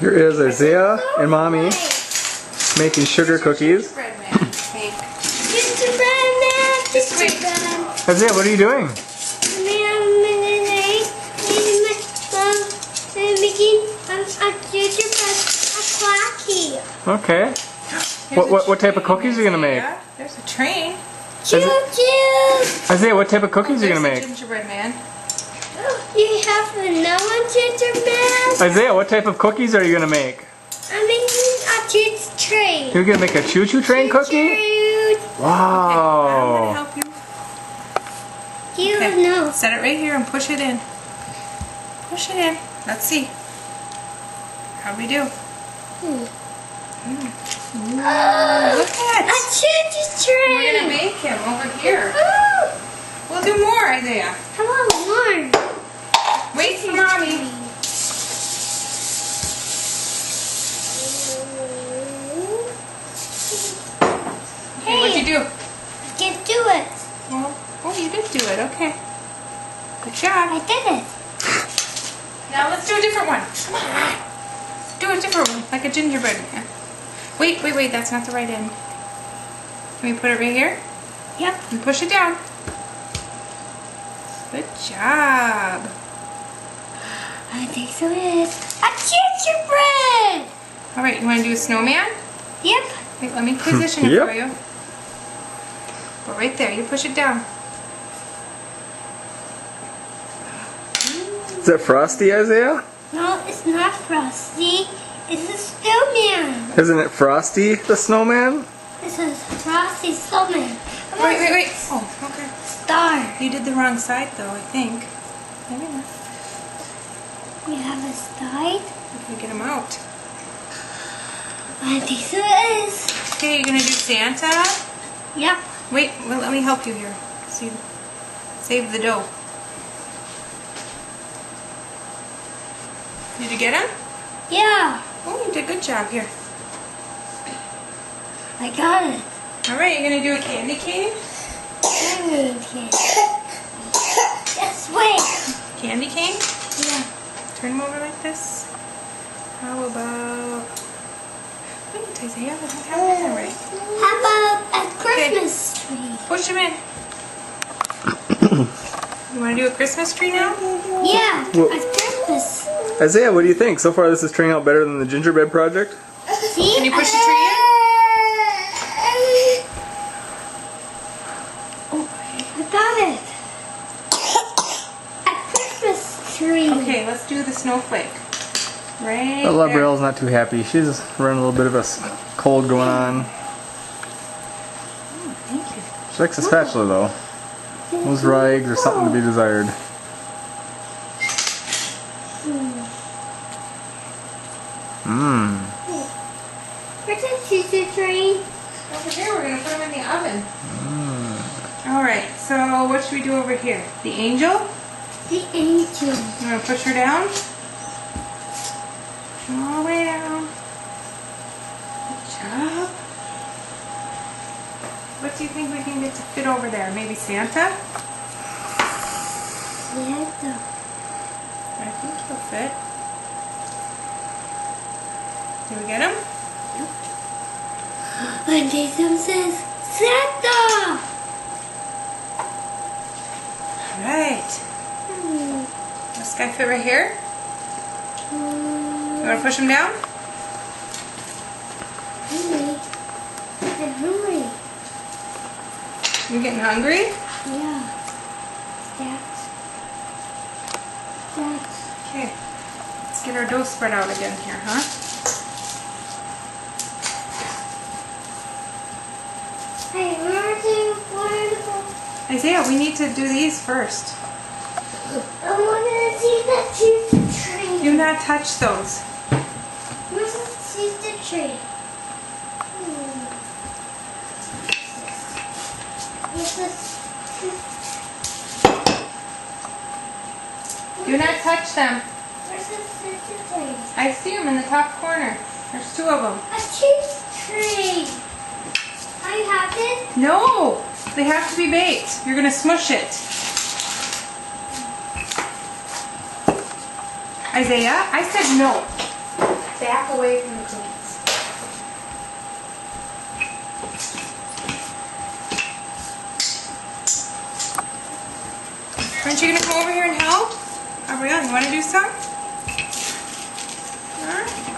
Here is Isaiah and Mommy making sugar cookies. Gingerbread man. Gingerbread man. Isaiah, what are you doing? Okay. What type of cookies are you gonna make? There's a train. Isaiah, what type of cookies are you gonna make? Gingerbread man. You have another gingerbread? Isaiah, what type of cookies are you gonna make? I'm making a choo-choo train. You're gonna make a choo-choo train cookie? Wow. Okay, I'm gonna help you. You Okay. know. Set it right here and push it in. Push it in. Let's see. How'd we do? Look at A it. choo-choo train. We're gonna make him over here. We'll do more, Isaiah. How about more? Wait for Mommy. Hey, what'd you do? I can't do it. Well, oh, you did do it. Okay. Good job. I did it. Now let's do a different one. Come on. Do a different one, like a gingerbread man. Wait, wait, wait. That's not the right end. Can we put it right here? Yep. And push it down. Good job. I think so it is. A gingerbread. All right, you want to do a snowman? Yep. Wait, let me position it Yep. for you. Go right there. You push it down. Is that Frosty, Isaiah? No, it's not Frosty. It's a snowman. Isn't it Frosty the snowman? This is Frosty snowman. Wait, wait, wait. Oh, okay. Star. You did the wrong side, though, I think. Maybe not. We have a star. Okay, get him out. I think so it is. Okay, you're going to do Santa? Yep. Wait, well, let me help you here. See, save the dough. Did you get him? Yeah. Oh, you did a good job here. I got it. All right, you're going to do a candy cane? Yes, wait. Candy cane? Yeah. Turn him over like this. How about... Wait, Isaiah, I don't have that right. How about a Christmas tree? Push him in. You want to do a Christmas tree now? Yeah, Well- a Christmas. Isaiah, what do you think? So far this is turning out better than the gingerbread project? See? Can you push the tree in? Oh, I got it. A Christmas tree. Okay, let's do the snowflake. Right I love there. Rail's not too happy. She's running a little bit of a cold going on. Thank you. She likes a spatula though. Those rags are something to be desired. Mmm. Where's the choo-choo train? Over here, we're going to put them in the oven. Alright, so what should we do over here? The angel? The angel. You want to push her down? All the way down. Good job. What do you think we can get to fit over there? Maybe Santa? Santa. I think he'll fit. Did we get him? And Jason says, Santa! Alright. This guy fit right here? You want to push him down? Hungry. I'm hungry. You getting hungry? Yeah. That's. Okay. Let's get our dough spread out again here, huh? Hey, where's the Isaiah, we need to do these first. I want to see the choo-choo tree. Do not touch those. Where's the choo-choo tree? Where's the Do not touch them. Where's the choo-choo tree? I see them in the top corner. There's two of them. A choo-choo tree. I have it. No! They have to be baked. You're going to smush it. Isaiah, I said no. back away from the cookies. Aren't you gonna come over here and help? Ariel, you wanna do some? Huh?